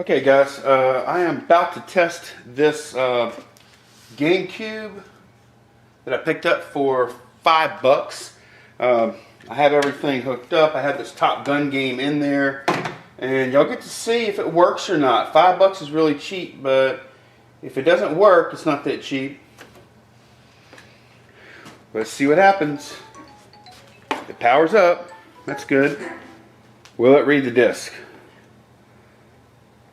Okay guys, I am about to test this GameCube that I picked up for $5. I have everything hooked up. I have this Top Gun game in there, and y'all get to see if it works or not. $5 is really cheap, but if it doesn't work, it's not that cheap. Let's see what happens. It powers up. That's good. Will it read the disc?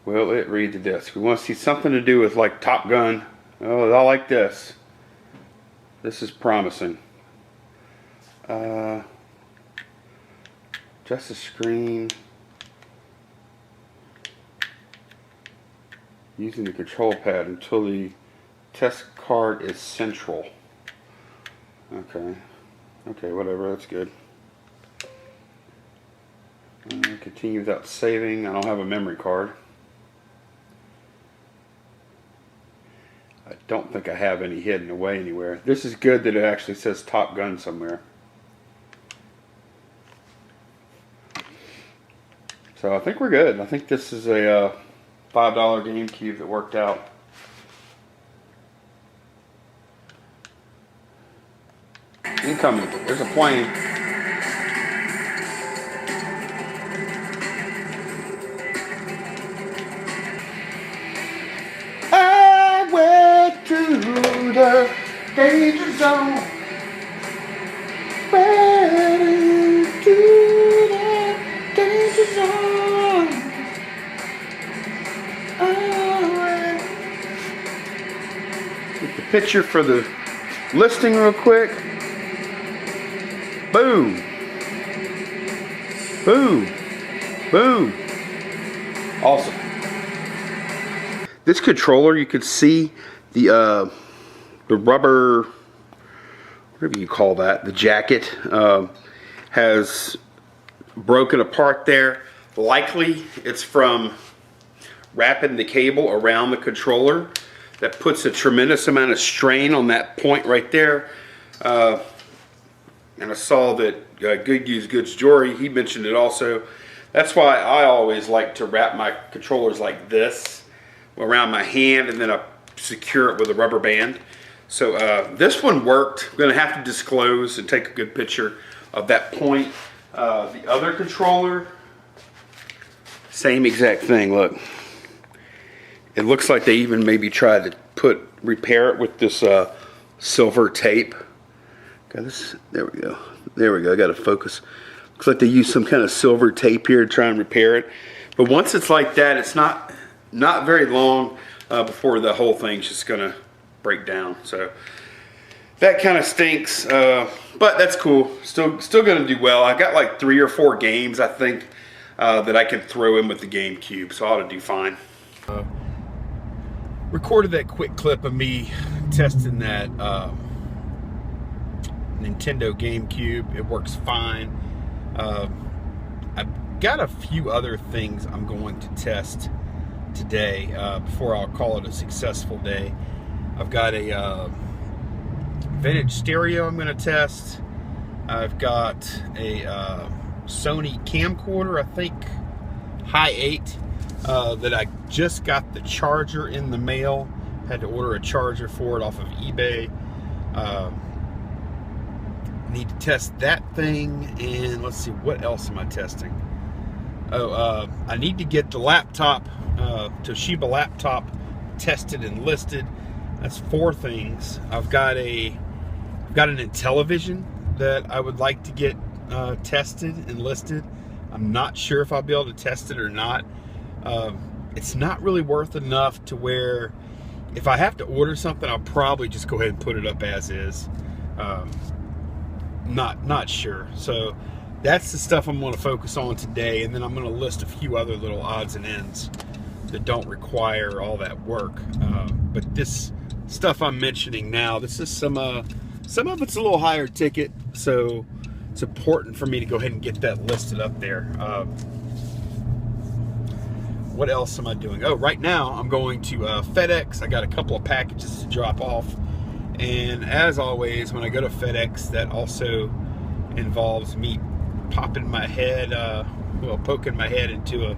Will it read the disc? We want to see something to do with like Top Gun. Oh, I like this. This is promising. Just a screen. Using the control pad until the test card is central. Okay. Okay, whatever. That's good. Continue without saving. I don't have a memory card. I don't think I have any hidden away anywhere. This is good that it actually says Top Gun somewhere. So I think we're good. I think this is a $5 GameCube that worked out. Incoming. There's a plane. I went to the danger zone. Ready to the danger zone. Alright. Get the picture for the listing real quick. Boom. Boom. Boom. Awesome. This controller, you could see the rubber, whatever you call that, the jacket, has broken apart there. Likely it's from wrapping the cable around the controller. That puts a tremendous amount of strain on that point right there. And I saw that Good Use Goods Jory, he mentioned it also. That's why I always like to wrap my controllers like this around my hand, and then I secure it with a rubber band. So this one worked. I'm going to have to disclose and take a good picture of that point. The other controller, same exact thing. Look, it looks like they even maybe tried to repair it with this silver tape. Got this. There we go. There we go. I got to focus. Looks like they used some kind of silver tape here to try and repair it. But once it's like that, it's not very long before the whole thing's just gonna break down. So that kind of stinks. But that's cool. Still gonna do well. I got like 3 or 4 games I think that I can throw in with the GameCube, so I ought to do fine. Recorded that quick clip of me testing that Nintendo GameCube. It works fine. I've got a few other things I'm going to test today before I'll call it a successful day. I've got a vintage stereo I'm going to test. I've got a Sony camcorder, I think High 8, that I just got the charger in the mail. Had to order a charger for it off of eBay. Need to test that thing, and let's see, what else am I testing? Oh, I need to get the laptop, Toshiba laptop, tested and listed. That's 4 things. I've got an Intellivision that I would like to get tested and listed. I'm not sure if I'll be able to test it or not. It's not really worth enough to where if I have to order something, I'll probably just go ahead and put it up as is. Not sure. So that's the stuff I'm going to focus on today, and then I'm going to list a few other little odds and ends that don't require all that work. But this stuff I'm mentioning now, this is some of it's a little higher ticket, so it's important for me to go ahead and get that listed up there. What else am I doing? Oh, right now I'm going to FedEx. I got a couple of packages to drop off. And as always, when I go to FedEx, that also involves me popping my head, poking my head into a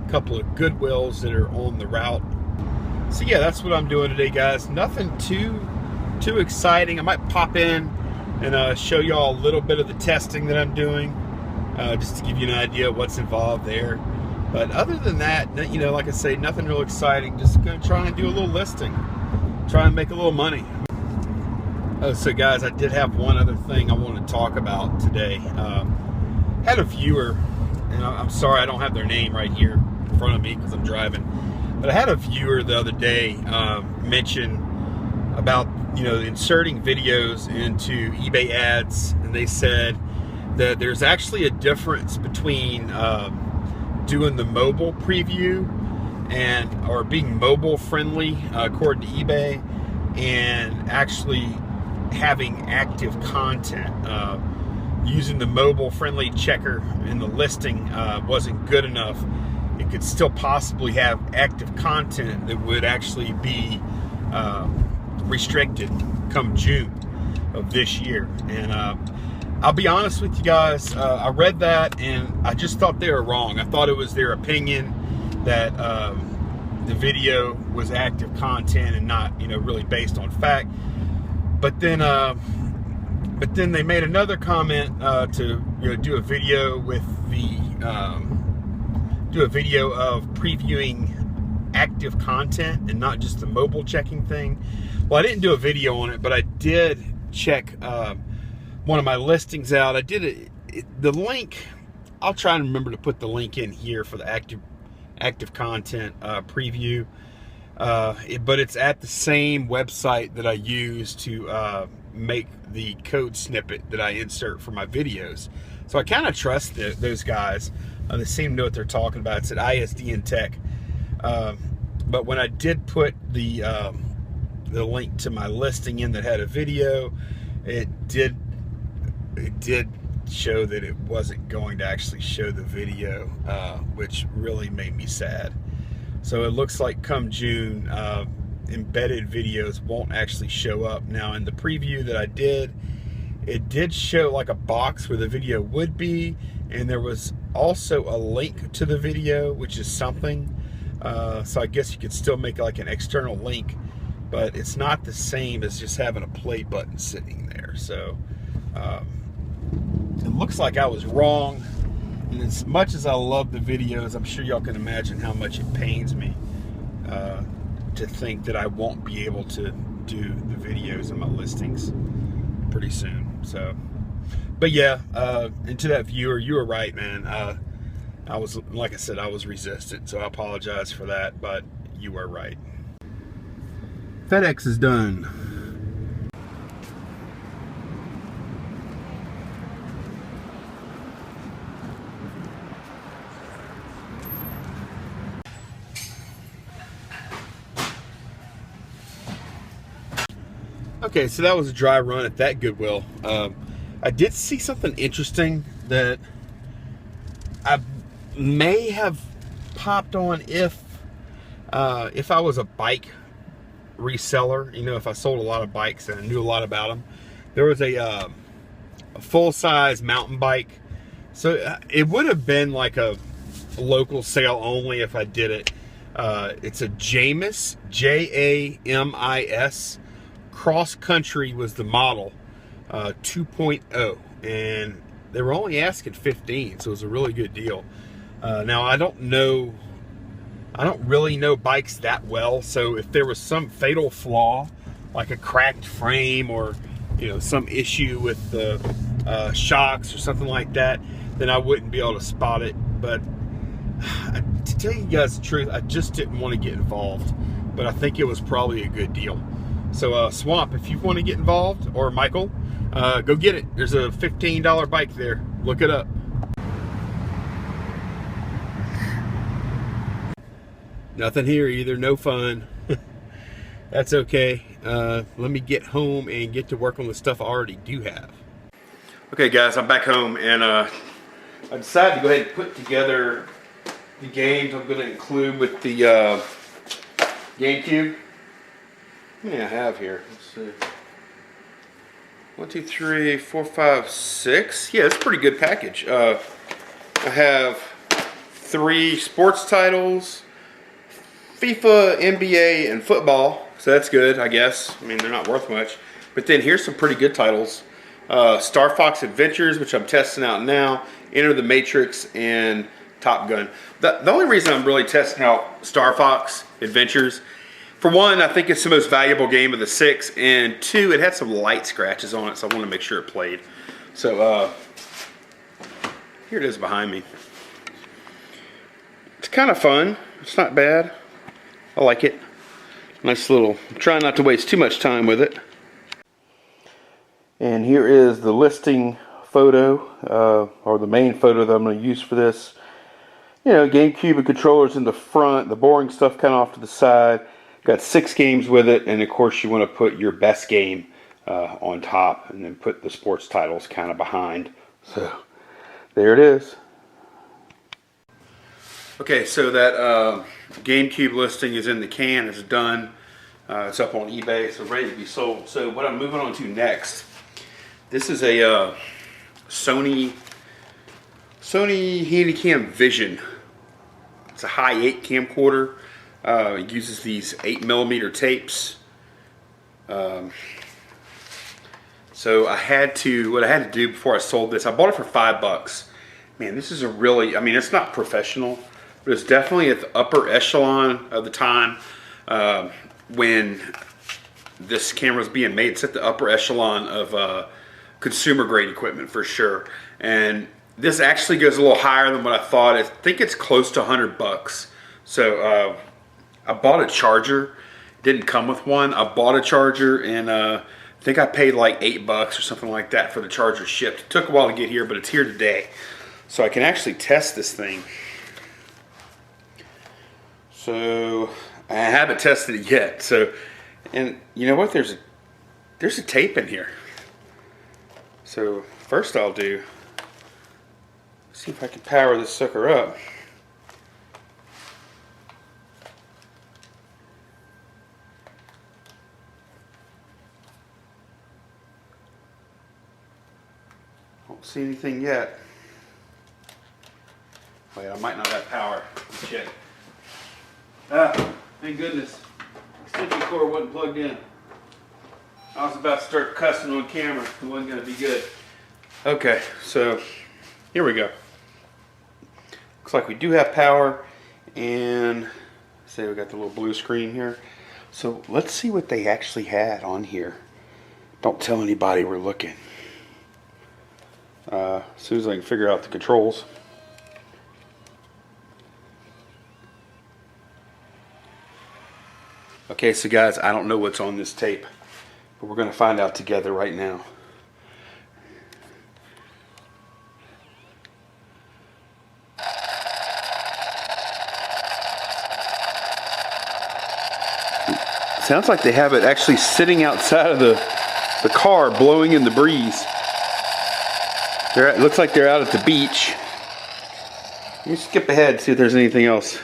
a couple of Goodwills that are on the route. So yeah, that's what I'm doing today, guys. Nothing too exciting. I might pop in and show y'all a little bit of the testing that I'm doing, just to give you an idea of what's involved there. But other than that, you know, like I say, nothing real exciting. Just gonna try and do a little listing, try and make a little money. Oh, so guys, I did have one other thing I want to talk about today. Had a viewer, and I'm sorry I don't have their name right here in front of me because I'm driving, but I had a viewer the other day mention about, you know, inserting videos into eBay ads, and they said that there's actually a difference between doing the mobile preview or being mobile friendly according to eBay, and actually having active content. Using the mobile friendly checker in the listing wasn't good enough. It could still possibly have active content that would actually be restricted come June of this year. And I'll be honest with you guys, I read that and I just thought they were wrong. I thought it was their opinion that the video was active content and not, you know, really based on fact. But then they made another comment to, you know, do a video with the do a video of previewing active content and not just the mobile checking thing. Well, I didn't do a video on it, but I did check one of my listings out. I did the link. I'll try and remember to put the link in here for the active content preview. But it's at the same website that I use to make the code snippet that I insert for my videos. So I kind of trust those guys. They seem to know what they're talking about. It's at ISD in Tech. But when I did put the link to my listing in that had a video, it did show that it wasn't going to actually show the video, which really made me sad. So it looks like come June, embedded videos won't actually show up. Now in the preview that I did, it did show like a box where the video would be, and there was also a link to the video, which is something. So I guess you could still make like an external link, but it's not the same as just having a play button sitting there. So it looks like I was wrong. And as much as I love the videos, I'm sure y'all can imagine how much it pains me to think that I won't be able to do the videos in my listings pretty soon. So, but yeah, and to that viewer, you were right, man. I was, like I said, I was resistant, so I apologize for that, but you were right. FedEx is done. Okay, so that was a dry run at that Goodwill. I did see something interesting that I may have popped on if I was a bike reseller. You know, if I sold a lot of bikes and I knew a lot about them. There was a full-size mountain bike. So it would have been like a local sale only if I did it. It's a Jamis, Jamis. Cross Country was the model, 2.0, and they were only asking 15, so it was a really good deal. Now I don't really know bikes that well, so if there was some fatal flaw, like a cracked frame or, you know, some issue with the shocks or something like that, then I wouldn't be able to spot it. But to tell you guys the truth, I just didn't want to get involved, but I think it was probably a good deal. So Swamp, if you want to get involved, or Michael, go get it. There's a $15 bike there. Look it up. Nothing here either. No fun. That's okay. Let me get home and get to work on the stuff I already do have. Okay, guys, I'm back home, and I decided to go ahead and put together the games I'm going to include with the GameCube. How many I have here? Let's see. 1, 2, 3, 4, 5, 6. Yeah, it's a pretty good package. I have 3 sports titles, FIFA, NBA, and football. So that's good, I guess. I mean, they're not worth much. But then here's some pretty good titles. Star Fox Adventures, which I'm testing out now. Enter the Matrix, and Top Gun. The only reason I'm really testing out Star Fox Adventures, for one, I think it's the most valuable game of the 6, and 2, it had some light scratches on it, so I want to make sure it played. So, here it is behind me. It's kind of fun. It's not bad. I like it. Nice little, I'm trying not to waste too much time with it. And here is the listing photo, or the main photo that I'm going to use for this. You know, GameCube and controllers in the front, the boring stuff kind of off to the side. Got 6 games with it, and of course you want to put your best game on top, and then put the sports titles kind of behind. So, there it is. Okay, so that GameCube listing is in the can, it's done. It's up on eBay, so ready to be sold. So what I'm moving on to next, this is a Sony Handycam Vision. It's a high 8 camcorder. It uses these 8mm tapes. So what I had to do before I sold this, I bought it for $5. Man, this is a really, I mean, it's not professional, but it's definitely at the upper echelon of the time when this camera was being made. It's at the upper echelon of consumer grade equipment for sure. And this actually goes a little higher than what I thought. I think it's close to $100. So I bought a charger. It didn't come with one. I bought a charger, and I think I paid like $8 or something like that for the charger shipped. It took a while to get here, but it's here today. So I can actually test this thing. So I haven't tested it yet. So, and you know what? There's a tape in here. So first I'll do, see if I can power this sucker up. Don't see anything yet. Wait, I might not have power. Let's check. Ah, thank goodness. Extension cord wasn't plugged in. I was about to start cussing on camera. It wasn't going to be good. Okay, so here we go. Looks like we do have power, and say we got the little blue screen here. So let's see what they actually had on here. Don't tell anybody we're looking. As soon as I can figure out the controls. Okay, so guys, I don't know what's on this tape, but we're going to find out together right now. Sounds like they have it actually sitting outside of the car, blowing in the breeze. It looks like they're out at the beach. Let me skip ahead and see if there's anything else.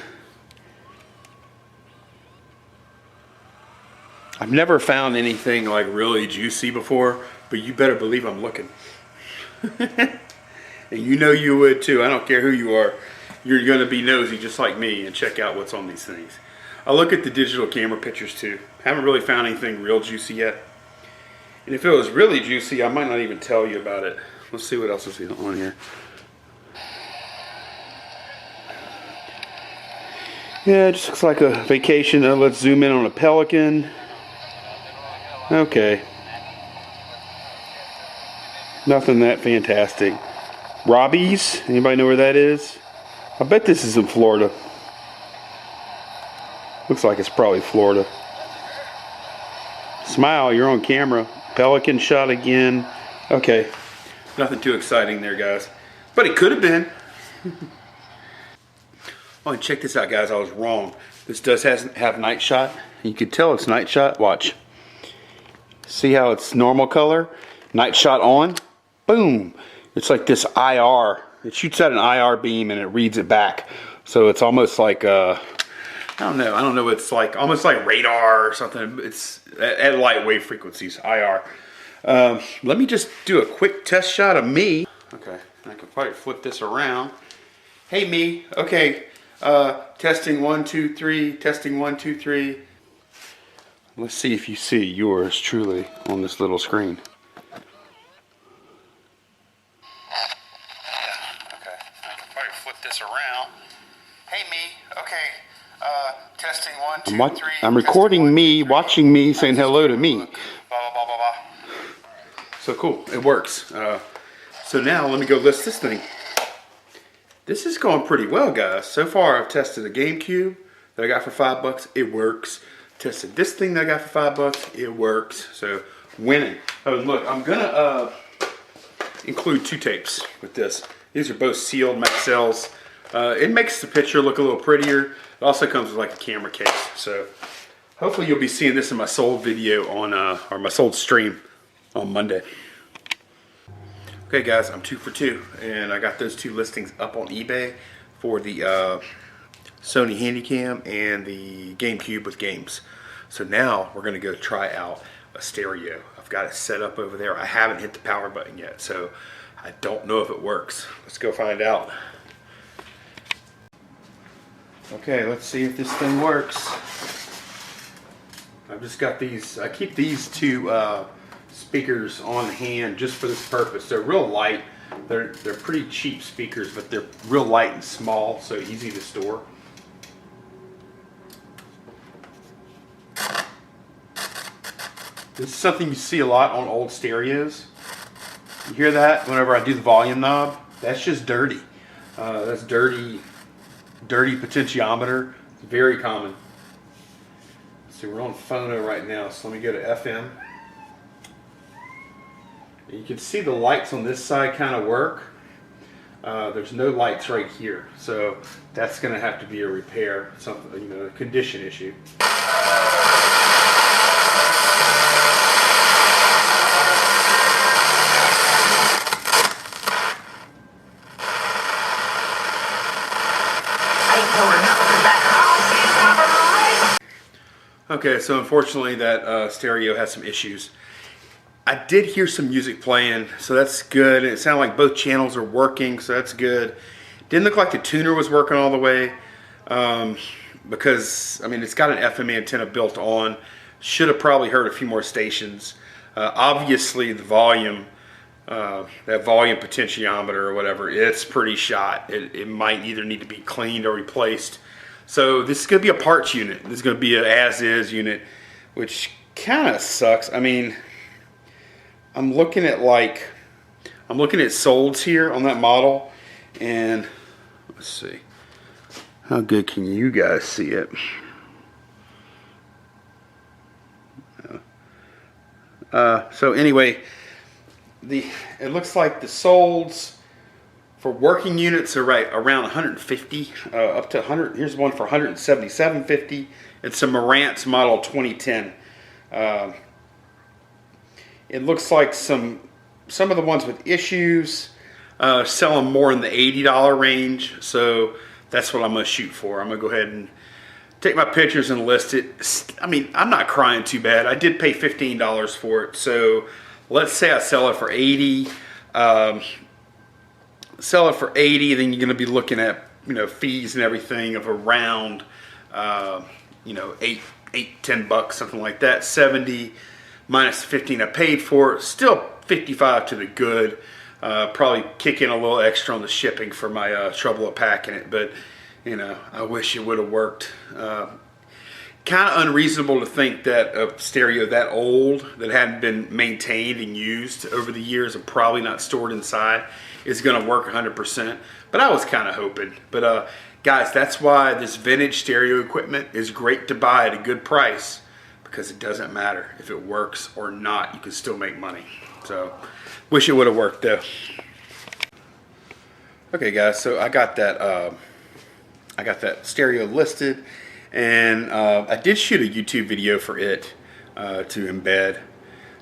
I've never found anything like really juicy before, but you better believe I'm looking. And you know you would too. I don't care who you are. You're going to be nosy just like me and check out what's on these things. I'll look at the digital camera pictures too. Haven't really found anything real juicy yet. And if it was really juicy, I might not even tell you about it. Let's see what else is on here. Yeah, it just looks like a vacation. Let's zoom in on a Pelican. Okay. Nothing that fantastic. Robbie's? Anybody know where that is? I bet this is in Florida. Looks like it's probably Florida. Smile, you're on camera. Pelican shot again. Okay. Nothing too exciting there, guys. But it could have been. Oh, and check this out, guys. I was wrong. This does have night shot. You can tell it's night shot. Watch. See how it's normal color? Night shot on. Boom. It's like this IR. It shoots out an IR beam and it reads it back. So it's almost like I don't know. It's like almost like radar or something. It's at light wave frequencies. IR. Let me just do a quick test shot of me. Okay. I can probably flip this around. Hey me, okay, testing 1, 2, 3, testing 1, 2, 3. Let's see if you see yours truly on this little screen. Okay, I can probably flip this around. Hey me, okay, testing 1, 2, 3. I'm recording me, watching me, saying hello to me. Blah, blah, blah, blah, blah. So cool, it works. So now let me go list this thing. This is going pretty well, guys. So far I've tested a GameCube that I got for $5, it works. Tested this thing that I got for $5, it works. So winning. Oh look, I'm gonna include 2 tapes with this. These are both sealed Maxells. It makes the picture look a little prettier. It also comes with like a camera case. So hopefully you'll be seeing this in my sold video on or my sold stream on Monday. Okay guys, I'm 2 for 2 and I got those 2 listings up on eBay for the Sony Handycam and the GameCube with games. So now we're gonna go try out a stereo. I've got it set up over there. I haven't hit the power button yet, so I don't know if it works. Let's go find out. Okay, let's see if this thing works. I've just got these, I keep these 2 speakers on hand just for this purpose. They're real light. They're pretty cheap speakers, but they're real light and small, so easy to store. This is something you see a lot on old stereos. You hear that whenever I do the volume knob? That's just dirty. That's dirty potentiometer. It's very common. So we're on phono right now, so let me go to FM. You can see the lights on this side kind of work. There's no lights right here, so that's going to have to be a repair, something, you know, a condition issue. Okay, so unfortunately that stereo has some issues. I did hear some music playing, so that's good. It sounded like both channels are working, so that's good. Didn't look like the tuner was working all the way, because, I mean, it's got an FM antenna built on. Should have probably heard a few more stations. Obviously, the volume, that volume potentiometer or whatever, it's pretty shot. It might either need to be cleaned or replaced. So this is going to be a parts unit. This is going to be an as-is unit, which kind of sucks. I mean, I'm looking at solds here on that model, and let's see. How good can you guys see it? So anyway, it looks like the solds for working units are right around 150 up to 100. Here's one for 177.50. It's a Marantz model 2010. It looks like some of the ones with issues sell them more in the $80 range, so that's what I'm going to shoot for. I'm going to go ahead and take my pictures and list it. I mean, I'm not crying too bad. I did pay $15 for it, so let's say I sell it for $80. Sell it for $80, then you're going to be looking at, you know, fees and everything of around, you know, $10, something like that. 70 minus 15 I paid for it, still 55 to the good. Probably kick in a little extra on the shipping for my trouble of packing it, but you know, I wish it would have worked. Kind of unreasonable to think that a stereo that old, that hadn't been maintained and used over the years and probably not stored inside, is going to work 100%. But I was kind of hoping. But guys, that's why this vintage stereo equipment is great to buy at a good price, because it doesn't matter if it works or not. You can still make money. So, wish it would have worked though. Okay, guys, so I got that stereo listed, and I did shoot a YouTube video for it to embed,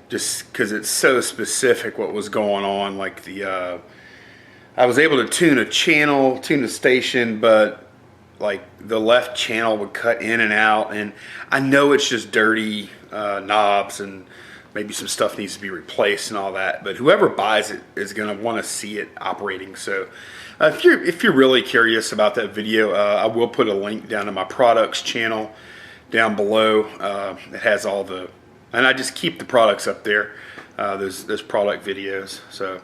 just because it's so specific what was going on. Like I was able to tune a channel, tune a station, but like the left channel would cut in and out, and I know it's just dirty knobs and maybe some stuff needs to be replaced and all that. But whoever buys it is going to want to see it operating. So if you're really curious about that video, I will put a link down to my products channel down below. It has all the, and I just keep the products up there. Those product videos. So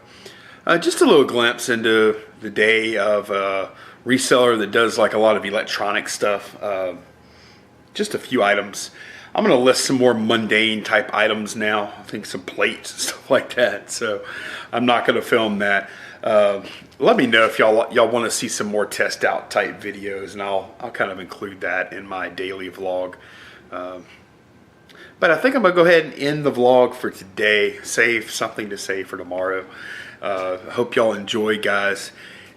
just a little glimpse into the day of a reseller that does like a lot of electronic stuff. Just a few items. I'm going to list some more mundane type items now. I think some plates and stuff like that. So I'm not going to film that. Let me know if y'all want to see some more test out type videos, and I'll kind of include that in my daily vlog. But I think I'm going to go ahead and end the vlog for today. Save something to save for tomorrow. Hope y'all enjoy, guys.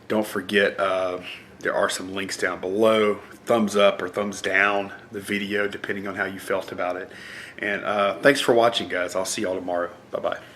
Don't forget, there are some links down below. Thumbs up or thumbs down the video, depending on how you felt about it. And thanks for watching, guys. I'll see y'all tomorrow. Bye-bye.